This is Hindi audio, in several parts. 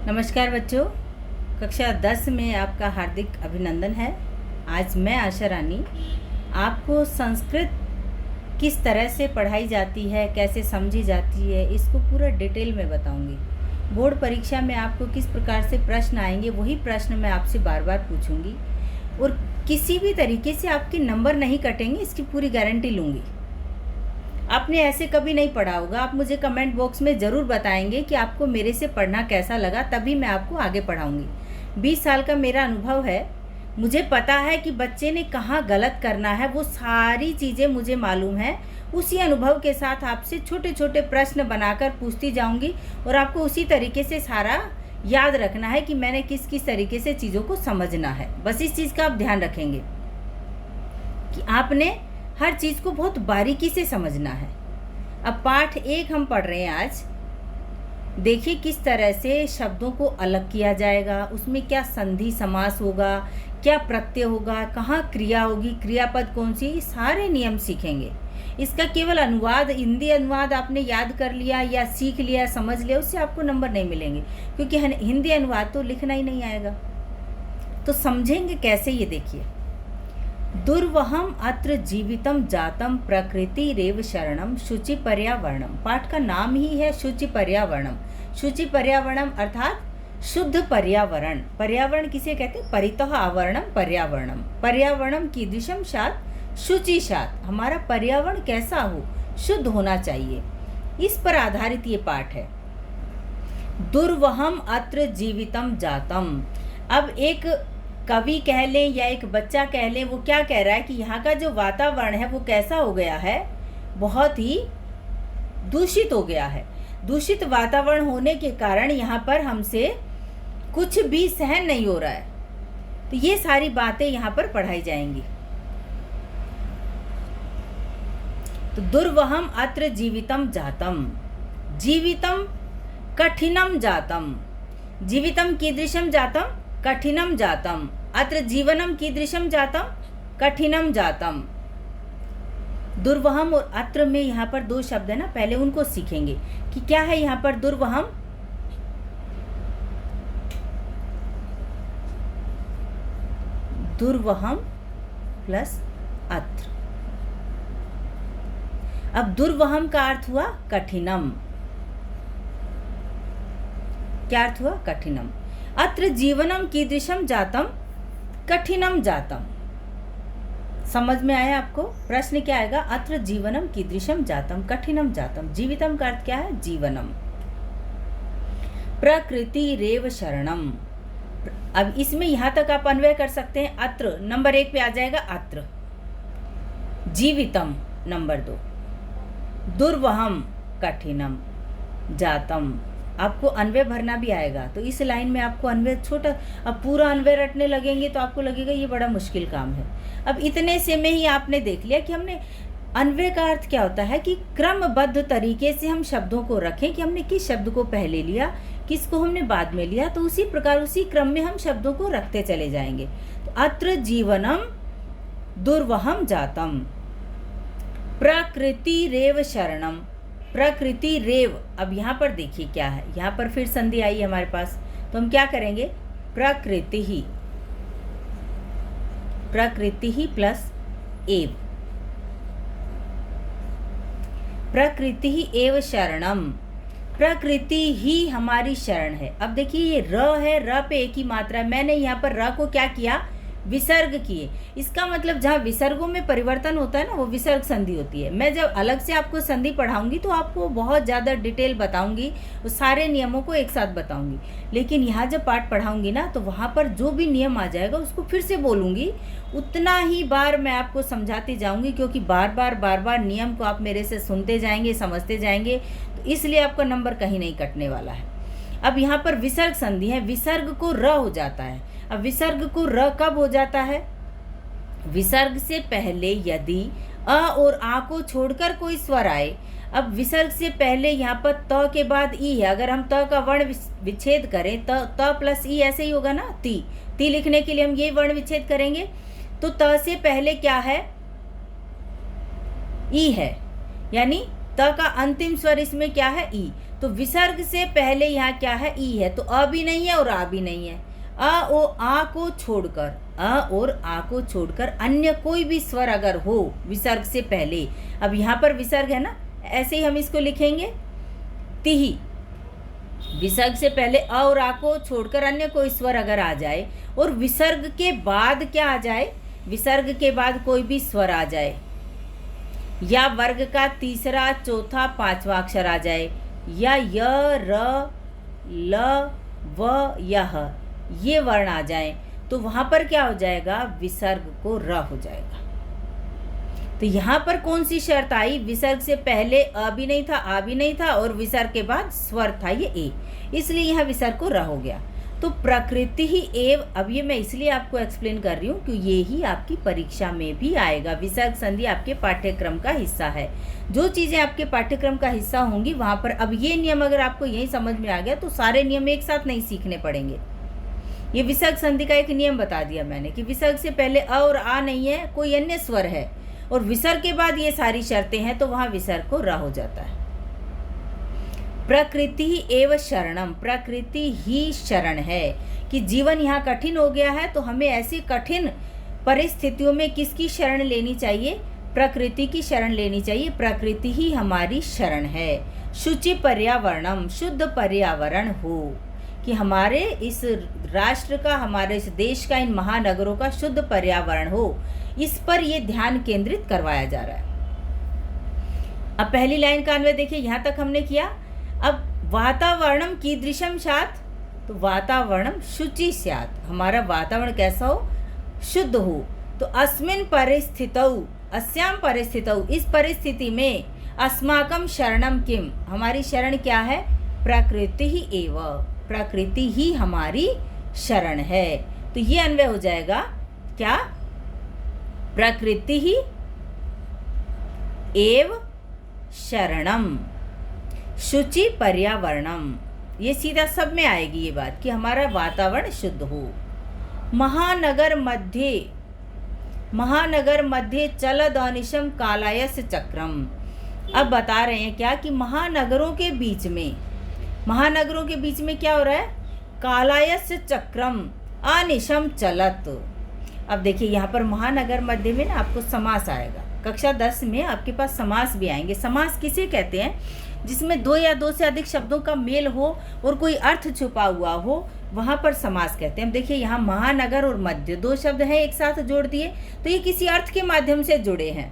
नमस्कार बच्चों, कक्षा 10 में आपका हार्दिक अभिनंदन है। आज मैं आशा रानी आपको संस्कृत किस तरह से पढ़ाई जाती है, कैसे समझी जाती है, इसको पूरा डिटेल में बताऊंगी। बोर्ड परीक्षा में आपको किस प्रकार से प्रश्न आएंगे, वही प्रश्न मैं आपसे बार बार पूछूंगी और किसी भी तरीके से आपके नंबर नहीं कटेंगे, इसकी पूरी गारंटी लूँगी। आपने ऐसे कभी नहीं पढ़ा होगा। आप मुझे कमेंट बॉक्स में ज़रूर बताएंगे कि आपको मेरे से पढ़ना कैसा लगा, तभी मैं आपको आगे पढ़ाऊंगी। 20 साल का मेरा अनुभव है, मुझे पता है कि बच्चे ने कहाँ गलत करना है, वो सारी चीज़ें मुझे मालूम है। उसी अनुभव के साथ आपसे छोटे छोटे प्रश्न बनाकर पूछती जाऊंगी और आपको उसी तरीके से सारा याद रखना है कि मैंने किस किस तरीके से चीज़ों को समझना है। बस इस चीज़ का आप ध्यान रखेंगे कि आपने हर चीज़ को बहुत बारीकी से समझना है। अब पाठ 1 हम पढ़ रहे हैं आज। देखिए किस तरह से शब्दों को अलग किया जाएगा, उसमें क्या संधि समास होगा, क्या प्रत्यय होगा, कहाँ क्रिया होगी, क्रियापद कौन सी, सारे नियम सीखेंगे। इसका केवल अनुवाद, हिंदी अनुवाद आपने याद कर लिया या सीख लिया, समझ लिया, उससे आपको नंबर नहीं मिलेंगे, क्योंकि हिंदी अनुवाद तो लिखना ही नहीं आएगा। तो समझेंगे कैसे, ये देखिए। दुर्वहम अत्र जीवितम जातम प्रकृति रेव शरणम शुचि पर्यावरणम। पाठ का नाम ही है शुचि पर्यावरणम। शुचि पर्यावरणम अर्थात शुद्ध पर्यावरण। पर्यावरण किसे कहते हैं? परितः आवरणम पर्यावरणम। पर्यावरणम कीदृशम सात शुचि सात। हमारा पर्यावरण कैसा हो, शुद्ध होना चाहिए। इस पर आधारित ये पाठ है। दुर्वहम अत्र जीवितम जातम। अब एक कवि कह लें या एक बच्चा कह लें, वो क्या कह रहा है कि यहाँ का जो वातावरण है वो कैसा हो गया है, बहुत ही दूषित हो गया है। दूषित वातावरण होने के कारण यहाँ पर हमसे कुछ भी सहन नहीं हो रहा है। तो ये सारी बातें यहाँ पर पढ़ाई जाएंगी। तो दुर्वहम अत्र जीवितम जातम। जीवितम कठिनम जातम। जीवितम कीदृशम जातम? कठिनम जातम। अत्र जीवनम कीदृशम जातम? कठिनम जातम। दुर्वहम और अत्र में यहाँ पर 2 शब्द है ना, पहले उनको सीखेंगे कि क्या है यहाँ पर दुर्वहम। दुर्वहम प्लस अत्र। अब दुर्वहम का अर्थ हुआ कठिनम। क्या अर्थ हुआ? कठिनम। अत्र जीवनम कीदृशम जातम? कठिनम जातम। समझ में आया आपको? प्रश्न क्या आएगा? अत्र जीवनम कीदृशम जातम कठिनम जातम। जीवितम का अर्थ क्या है? जीवनम। प्रकृति रेव शरणम। अब इसमें यहां तक आप अन्वय कर सकते हैं। अत्र नंबर 1 पे आ जाएगा अत्र। जीवितम नंबर 2। दुर्वहम कठिनम जातम। आपको अन्वय भरना भी आएगा, तो इस लाइन में आपको अन्वय छोटा, अब पूरा अन्वय रटने लगेंगे तो आपको लगेगा ये बड़ा मुश्किल काम है। अब इतने से में ही आपने देख लिया कि हमने अन्वय का अर्थ क्या होता है कि क्रमबद्ध तरीके से हम शब्दों को रखें, कि हमने किस शब्द को पहले लिया, किसको हमने बाद में लिया, तो उसी प्रकार उसी क्रम में हम शब्दों को रखते चले जाएंगे। तो अत्र जीवनम दुर्वहम जातम। प्रकृति रेव शरणम। प्रकृति रेव। अब यहाँ पर देखिए क्या है, यहाँ पर फिर संधि आई है हमारे पास, तो हम क्या करेंगे? प्रकृति ही। प्रकृति ही प्लस एव। प्रकृति ही एव शरणम। प्रकृति ही हमारी शरण है। अब देखिए ये र है, र पे एक ही मात्रा है। मैंने यहाँ पर र को क्या किया? विसर्ग किए। इसका मतलब जहाँ विसर्गों में परिवर्तन होता है ना, वो विसर्ग संधि होती है। मैं जब अलग से आपको संधि पढ़ाऊंगी तो आपको बहुत ज़्यादा डिटेल बताऊंगी, वो सारे नियमों को एक साथ बताऊंगी। लेकिन यहाँ जब पाठ पढ़ाऊंगी ना, तो वहाँ पर जो भी नियम आ जाएगा उसको फिर से बोलूँगी, उतना ही बार मैं आपको समझाती जाऊँगी, क्योंकि बार बार नियम को आप मेरे से सुनते जाएंगे, समझते जाएंगे, तो इसलिए आपका नंबर कहीं नहीं कटने वाला है। अब यहाँ पर विसर्ग संधि है, विसर्ग को र हो जाता है। अब विसर्ग को र कब हो जाता है? विसर्ग से पहले यदि अ और आ को छोड़कर कोई स्वर आए। अब विसर्ग से पहले यहाँ पर त के बाद ई है। अगर हम त का वर्ण विच्छेद करें, त प्लस ई ऐसे ही होगा ना, ती लिखने के लिए हम ये वर्ण विच्छेद करेंगे, तो त से पहले क्या है? ई है, यानी त का अंतिम स्वर इसमें क्या है? ई। तो विसर्ग से पहले यहाँ क्या है, ई है, तो अ भी नहीं है और आ भी नहीं है। अ ओ आ को छोड़कर, अ और आ को छोड़कर अन्य कोई भी स्वर अगर हो विसर्ग से पहले, अब यहाँ पर विसर्ग है ना, ऐसे ही हम इसको लिखेंगे तिही। विसर्ग से पहले अ और आ को छोड़कर अन्य कोई स्वर अगर आ जाए और विसर्ग के बाद क्या आ जाए, विसर्ग के बाद कोई भी स्वर आ जाए, या वर्ग का तीसरा चौथा पांचवा अक्षर आ जाए, या य र ल व यह ये वर्ण आ जाए, तो वहां पर क्या हो जाएगा, विसर्ग को र हो जाएगा। तो यहाँ पर कौन सी शर्त आई, विसर्ग से पहले अ भी नहीं था, आ भी नहीं था और विसर्ग के बाद स्वर था ये ए, इसलिए यहाँ विसर्ग को र हो गया। तो प्रकृति ही एव, अब ये मैं इसलिए आपको एक्सप्लेन कर रही हूँ कि ये ही आपकी परीक्षा में भी आएगा। विसर्ग संधि आपके पाठ्यक्रम का हिस्सा है। जो चीज़ें आपके पाठ्यक्रम का हिस्सा होंगी वहाँ पर, अब ये नियम अगर आपको यही समझ में आ गया तो सारे नियम एक साथ नहीं सीखने पड़ेंगे। ये विसर्ग संधि का एक नियम बता दिया मैंने कि विसर्ग से पहले अ और आ नहीं है, कोई अन्य स्वर है और विसर्ग के बाद ये सारी शर्तें हैं, तो वहाँ विसर्ग को र हो जाता है। प्रकृति एव शरणम, प्रकृति ही शरण है कि जीवन यहाँ कठिन हो गया है तो हमें ऐसी कठिन परिस्थितियों में किसकी शरण लेनी चाहिए, प्रकृति की शरण लेनी चाहिए। प्रकृति ही हमारी शरण है। शुचि पर्यावरणम, शुद्ध पर्यावरण हो कि हमारे इस राष्ट्र का, हमारे इस देश का, इन महानगरों का शुद्ध पर्यावरण हो, इस पर ये ध्यान केंद्रित करवाया जा रहा है। अब पहली लाइन का अन्वय देखिए, यहाँ तक हमने किया। अब वातावरणम कीदृशम स्यात्, तो वातावरणम शुचि स्यात्, हमारा वातावरण कैसा हो, शुद्ध हो। तो अस्मिन् परिस्थितौ, अस्याम परिस्थितौ, इस परिस्थिति में अस्माकं शरणम किम, हमारी शरण क्या है, प्रकृति ही एव, प्रकृति ही हमारी शरण है। तो ये अन्वय हो जाएगा क्या, प्रकृति ही एव शरणम शुचि पर्यावरणम, ये सीधा सब में आएगी ये बात कि हमारा वातावरण शुद्ध हो। महानगर मध्य, महानगर मध्य चलदनिशम कालायस चक्रम, अब बता रहे हैं क्या कि महानगरों के बीच में, महानगरों के बीच में क्या हो रहा है, कालायस चक्रम अनिशम चलत। अब देखिए यहाँ पर महानगर मध्य में ना आपको समास आएगा, कक्षा 10 में आपके पास समास भी आएंगे। समास किसे कहते हैं, जिसमें दो या दो से अधिक शब्दों का मेल हो और कोई अर्थ छुपा हुआ हो, वहाँ पर समास कहते हैं। अब देखिए यहाँ महानगर और मध्य दो शब्द हैं, एक साथ जोड़ दिए तो ये किसी अर्थ के माध्यम से जुड़े हैं।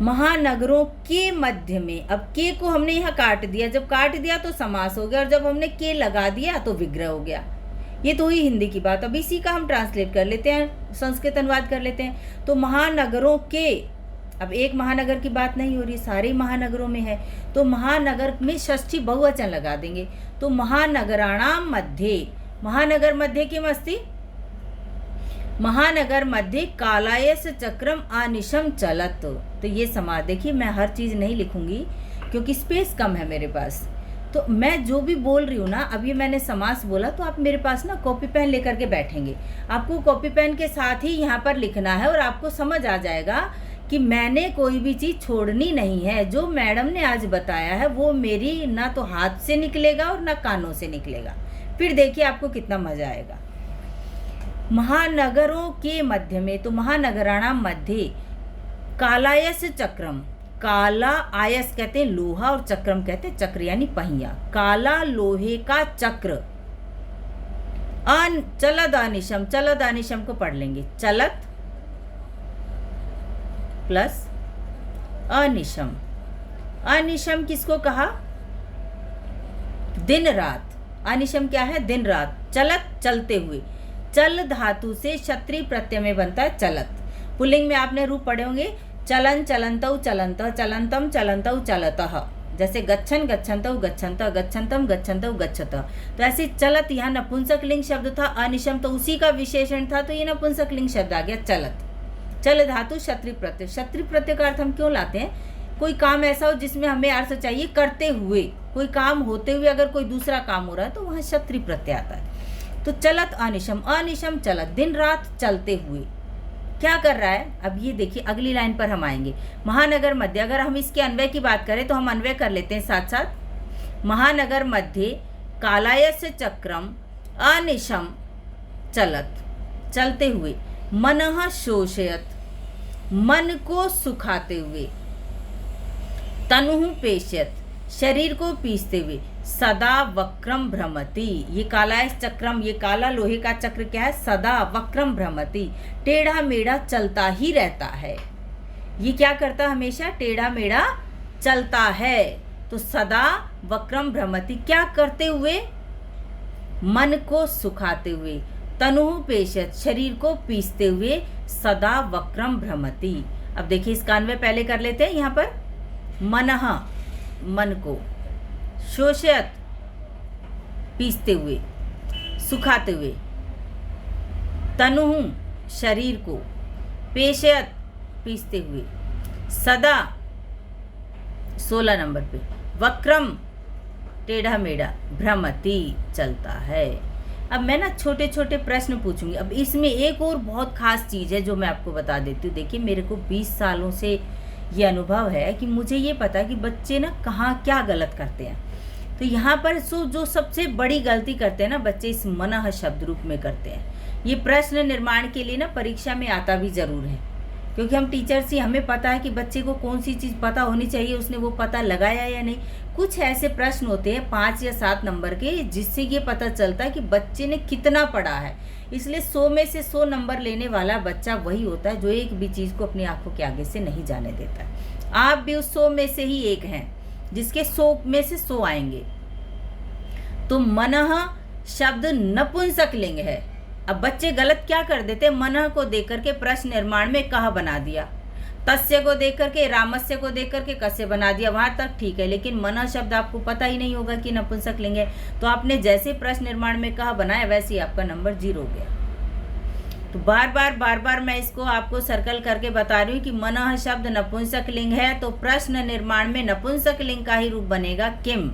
महानगरों के मध्य में, अब के को हमने यहाँ काट दिया, जब काट दिया तो समास हो गया और जब हमने के लगा दिया तो विग्रह हो गया। ये तो हुई हिंदी की बात। अब इसी का हम ट्रांसलेट कर लेते हैं, संस्कृत अनुवाद कर लेते हैं। तो महानगरों के, अब एक महानगर की बात नहीं हो रही, सारे महानगरों में है, तो महानगर में षष्ठी बहुवचन लगा देंगे। तो महानगराणाम मध्य, महानगर मध्य किम अस्ति, महानगर मध्य कालायस चक्रम अनिशम चलत। तो ये समास देखिए, मैं हर चीज़ नहीं लिखूंगी क्योंकि स्पेस कम है मेरे पास, तो मैं जो भी बोल रही हूँ ना, अभी मैंने समास बोला तो आप मेरे पास ना कॉपी पेन लेकर के बैठेंगे, आपको कॉपी पेन के साथ ही यहाँ पर लिखना है और आपको समझ आ जाएगा कि मैंने कोई भी चीज़ छोड़नी नहीं है। जो मैडम ने आज बताया है वो मेरी ना तो हाथ से निकलेगा और ना कानों से निकलेगा। फिर देखिए आपको कितना मजा आएगा। महानगरों के मध्य में, तो महानगराणाम मध्य कालायस चक्रम, काला आयस कहते हैं लोहा और चक्रम कहते हैं चक्र यानी पहिया, काला लोहे का चक्र। चलदानिशम, चलदानिशम को पढ़ लेंगे, चलत प्लस अनिशम। अनिशम किसको कहा, दिन रात। अनिशम क्या है, दिन रात। चलत चलते हुए, चल धातु से क्षत्रिय प्रत्यय में बनता है चलत। पुल्लिंग में आपने रूप पढ़े होंगे, चलन चलन्तौ चलन्तः, चलन्तम चलन्तौ चलतः, जैसे गच्छन गच्छन्तौ गच्छन्तः, गच्छन्तम गच्छन्तौ गच्छतः। तो ऐसे चलत यहाँ नपुंसक लिंग शब्द था, अनिशम तो उसी का विशेषण था, तो ये नपुंसक लिंग शब्द आ गया चलत। चल धातु क्षत्रिय प्रत्यय, क्षत्रिय प्रत्यय का अर्थ हम क्यों लाते हैं, कोई काम ऐसा हो जिसमें हमें अर्थ चाहिए करते हुए, कोई काम होते हुए अगर कोई दूसरा काम हो रहा है तो वहाँ क्षत्रिय प्रत्यय आता है। तो चलत अनिशम, अनिशम चलत, दिन रात चलते हुए क्या कर रहा है। अब ये देखिए अगली लाइन पर हम आएंगे, महानगर मध्य। अगर हम इसके अन्वय की बात करें तो हम अन्वय कर लेते हैं साथ साथ। महानगर मध्ये कालायस्य चक्रम अनिशम चलत, चलते हुए, मनः शोषयत, मन को सुखाते हुए, तनुः पेशयत, शरीर को पीसते हुए, सदा वक्रम भ्रमति। ये कालायस चक्रम, ये काला लोहे का चक्र क्या है? सदा वक्रम भ्रमति, टेढ़ा मेढ़ा चलता ही रहता है। ये क्या करता? हमेशा टेढ़ा मेढ़ा चलता है। तो सदा वक्रम भ्रमति, क्या करते हुए? मन को सुखाते हुए, तनुः पेशयत, शरीर को पीसते हुए, सदा वक्रम भ्रमति। अब देखिए इसका अन्वय पहले कर लेते हैं। यहाँ पर मनः, मन को, शोषयत, पीसते हुए, सुखाते हुए, तनुः, शरीर को, पेशयत, पीसते हुए, सदा 16 नंबर पे, वक्रम, टेढ़ा मेढ़ा, भ्रमति, चलता है। अब मैं ना छोटे छोटे प्रश्न पूछूंगी। अब इसमें एक और बहुत खास चीज़ है जो मैं आपको बता देती हूँ। देखिए मेरे को 20 सालों से ये अनुभव है कि मुझे ये पता है कि बच्चे ना कहाँ क्या गलत करते हैं। तो यहाँ पर जो सबसे बड़ी गलती करते हैं ना बच्चे, इस मनः शब्द रूप में करते हैं। ये प्रश्न निर्माण के लिए ना परीक्षा में आता भी जरूर है, क्योंकि हम टीचर्स ही, हमें पता है कि बच्चे को कौन सी चीज़ पता होनी चाहिए, उसने वो पता लगाया या नहीं। कुछ ऐसे प्रश्न होते हैं 5 या 7 नंबर के, जिससे ये पता चलता है कि बच्चे ने कितना पढ़ा है। इसलिए 100 में से 100 नंबर लेने वाला बच्चा वही होता है जो एक भी चीज़ को अपनी आंखों के आगे से नहीं जाने देता है। आप भी उस 100 में से ही एक हैं जिसके 100 में से 100 आएंगे। तो मनः शब्द नपुंसक लिंग है। अब बच्चे गलत क्या कर देते? मनः को देख करके प्रश्न निर्माण में कहा बना दिया, तस्य को देख करके, रामस्य को देख करके कस्य बना दिया। वहां तक ठीक है, लेकिन मनः शब्द आपको पता ही नहीं होगा कि नपुंसक लिंग है। तो आपने जैसे प्रश्न निर्माण में कहा बनाया, वैसे ही आपका नंबर 0 हो गया। तो बार बार मैं इसको आपको सर्कल करके बता रही हूँ कि मनः शब्द नपुंसक लिंग है, तो प्रश्न निर्माण में नपुंसक लिंग का ही रूप बनेगा किम।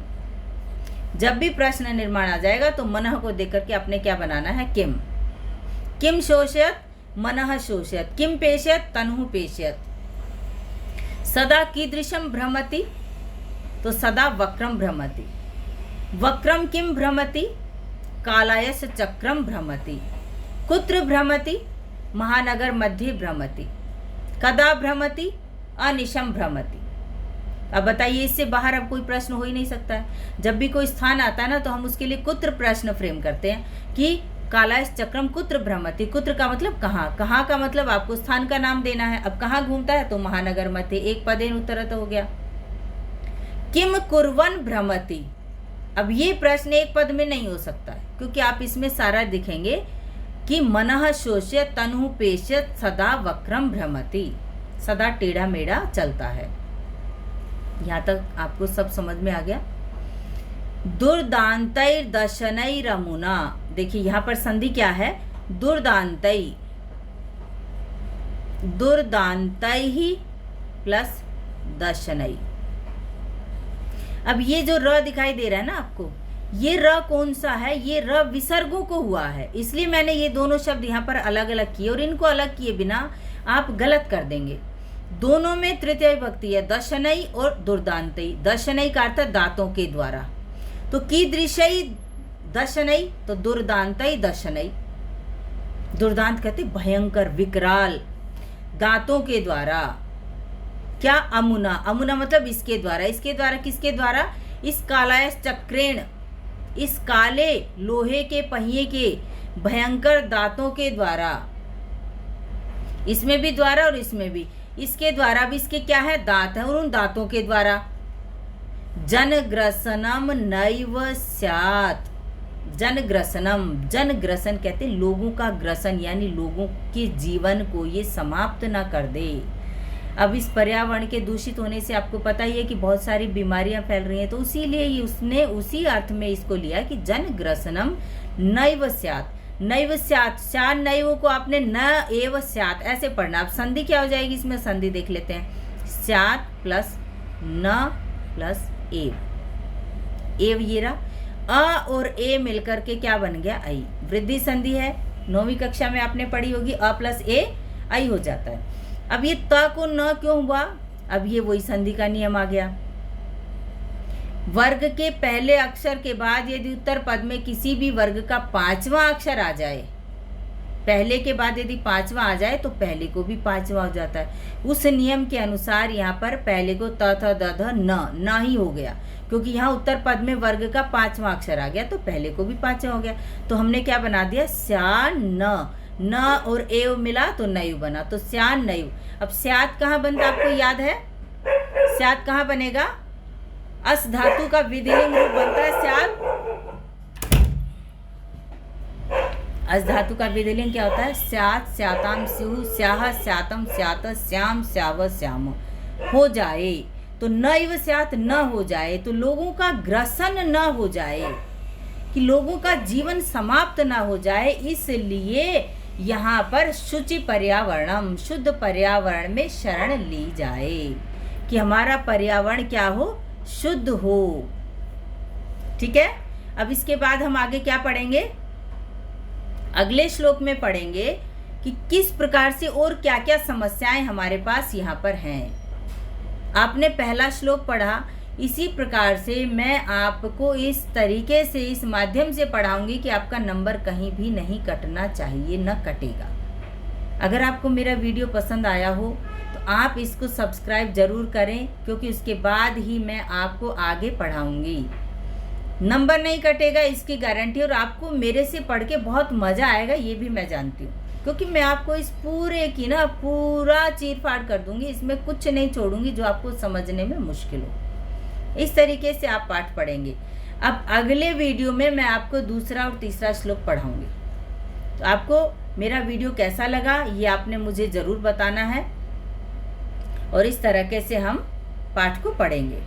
जब भी प्रश्न निर्माण आ जाएगा तो मनः को देख करके आपने क्या बनाना है? किम। किम शोषयत, मनः शोषयत, किम पेशयत, तनुः पेशयत, सदा कीदृशम भ्रमति, तो सदा वक्रम भ्रमति। वक्रम किम भ्रमति? कालायस चक्रम भ्रमति। कुत्र भ्रमति? महानगर मध्ये भ्रमति। कदा भ्रमति? अनिशम भ्रमति। अब बताइए, इससे बाहर अब कोई प्रश्न हो ही नहीं सकता है। जब भी कोई स्थान आता है ना, तो हम उसके लिए कुत्र प्रश्न फ्रेम करते हैं कि कालायस चक्रम कुत्र भ्रमति। कुत्र का मतलब कहाँ, कहाँ का मतलब आपको स्थान का नाम देना है। अब कहाँ घूमता है? तो महानगर मध्ये। एक पदेन उत्तरत हो गया। किम कुर्वन् भ्रमति। अब ये प्रश्न एक पद में नहीं हो सकता है, क्योंकि आप इसमें सारा दिखेंगे कि मनः शोष्य तनुः पेश्यत सदा वक्रम भ्रमति, सदा टेढ़ा मेढ़ा चलता है। यहाँ तक आपको सब समझ में आ गया। दुर्दांतैर दशनैरमुना, देखिए यहाँ पर संधि क्या है? दुर्दांतै, दुर्दांतैहि प्लस दशनै। अब ये जो र दिखाई दे रहा है ना आपको, ये र कौन सा है? ये र विसर्गों को हुआ है, इसलिए मैंने ये दोनों शब्द यहाँ पर अलग अलग किए, और इनको अलग किए बिना आप गलत कर देंगे। दोनों में तृतीय विभक्ति है, दशनई और दुर्दांतई। दशनई का अर्थ दांतों के द्वारा, तो कीदृशई दशनई, तो दुर्दांतई दशनई। दुर्दांत कहते भयंकर, विकराल, दांतों के द्वारा। क्या? अमुना। अमुना मतलब इसके द्वारा। इसके द्वारा किसके द्वारा? इस कालायस चक्रेण, इस काले लोहे के पहिए के भयंकर दांतों के द्वारा। इसमें भी द्वारा और इसमें भी, इसके द्वारा भी, इसके क्या है? दांत है, और उन दांतों के द्वारा। जनग्रसनम नैव स्यात्। जनग्रसनम, जनग्रसन कहते लोगों का ग्रसन, यानी लोगों के जीवन को ये समाप्त ना कर दे। अब इस पर्यावरण के दूषित होने से आपको पता ही है कि बहुत सारी बीमारियां फैल रही हैं, तो इसीलिए उसने उसी अर्थ में इसको लिया कि जनग्रसनम नैव स्यात्। नैव स्यात्, स्यात् नैव को आपने न एव स्यात् ऐसे पढ़ना। अब संधि क्या हो जाएगी इसमें? संधि देख लेते हैं। स्यात् प्लस न प्लस एव। एव ये रहा, अ और ए मिलकर के क्या बन गया? आई। वृद्धि संधि है, 9वीं कक्षा में आपने पढ़ी होगी। अ प्लस ए आई हो जाता है। अब ये त को न क्यों हुआ? अब ये वही संधि का नियम आ गया। वर्ग के पहले अक्षर के बाद यदि उत्तर पद में किसी भी वर्ग का 5वां अक्षर आ जाए, पहले के बाद यदि 5वां आ जाए तो पहले को भी 5वां हो जाता है। उस नियम के अनुसार यहाँ पर पहले को त थ द ध न ही हो गया, क्योंकि यहाँ उत्तर पद में वर्ग का 5वां अक्षर आ गया तो पहले को भी 5वां हो गया। तो हमने क्या बना दिया, स्या न और एव मिला तो नयु बना, तो स्यान नयु। अब स्यात कहाँ बनता आपको याद है, स्यात कहाँ बनेगा, अस धातु का विधिलिंग रूप बनता है स्यात। अस धातु का विधिलिंग क्या होता है, स्यात स्याताम स्युः स्याह स्यातम स्यात श्याम स्याव श्याम हो जाए, तो नैव स्यात न हो जाए, तो लोगों का ग्रसन न हो जाए, कि लोगों का जीवन समाप्त न हो जाए, इसलिए यहाँ पर शुचि पर्यावरणम, शुद्ध पर्यावरण में शरण ली जाए, कि हमारा पर्यावरण क्या हो, शुद्ध हो। ठीक है। अब इसके बाद हम आगे क्या पढ़ेंगे, अगले श्लोक में पढ़ेंगे कि किस प्रकार से और क्या क्या समस्याएं हमारे पास यहाँ पर हैं। आपने पहला श्लोक पढ़ा, इसी प्रकार से मैं आपको इस तरीके से, इस माध्यम से पढ़ाऊंगी कि आपका नंबर कहीं भी नहीं कटना चाहिए, न कटेगा। अगर आपको मेरा वीडियो पसंद आया हो तो आप इसको सब्सक्राइब जरूर करें, क्योंकि उसके बाद ही मैं आपको आगे पढ़ाऊंगी। नंबर नहीं कटेगा इसकी गारंटी, और आपको मेरे से पढ़ के बहुत मज़ा आएगा, ये भी मैं जानती हूँ, क्योंकि मैं आपको इस पूरे की ना पूरा चीर फाड़ कर दूंगी, इसमें कुछ नहीं छोड़ूंगी जो आपको समझने में मुश्किल हो। इस तरीके से आप पाठ पढ़ेंगे। अब अगले वीडियो में मैं आपको दूसरा और तीसरा श्लोक पढ़ाऊंगी। तो आपको मेरा वीडियो कैसा लगा ये आपने मुझे ज़रूर बताना है, और इस तरीके से हम पाठ को पढ़ेंगे।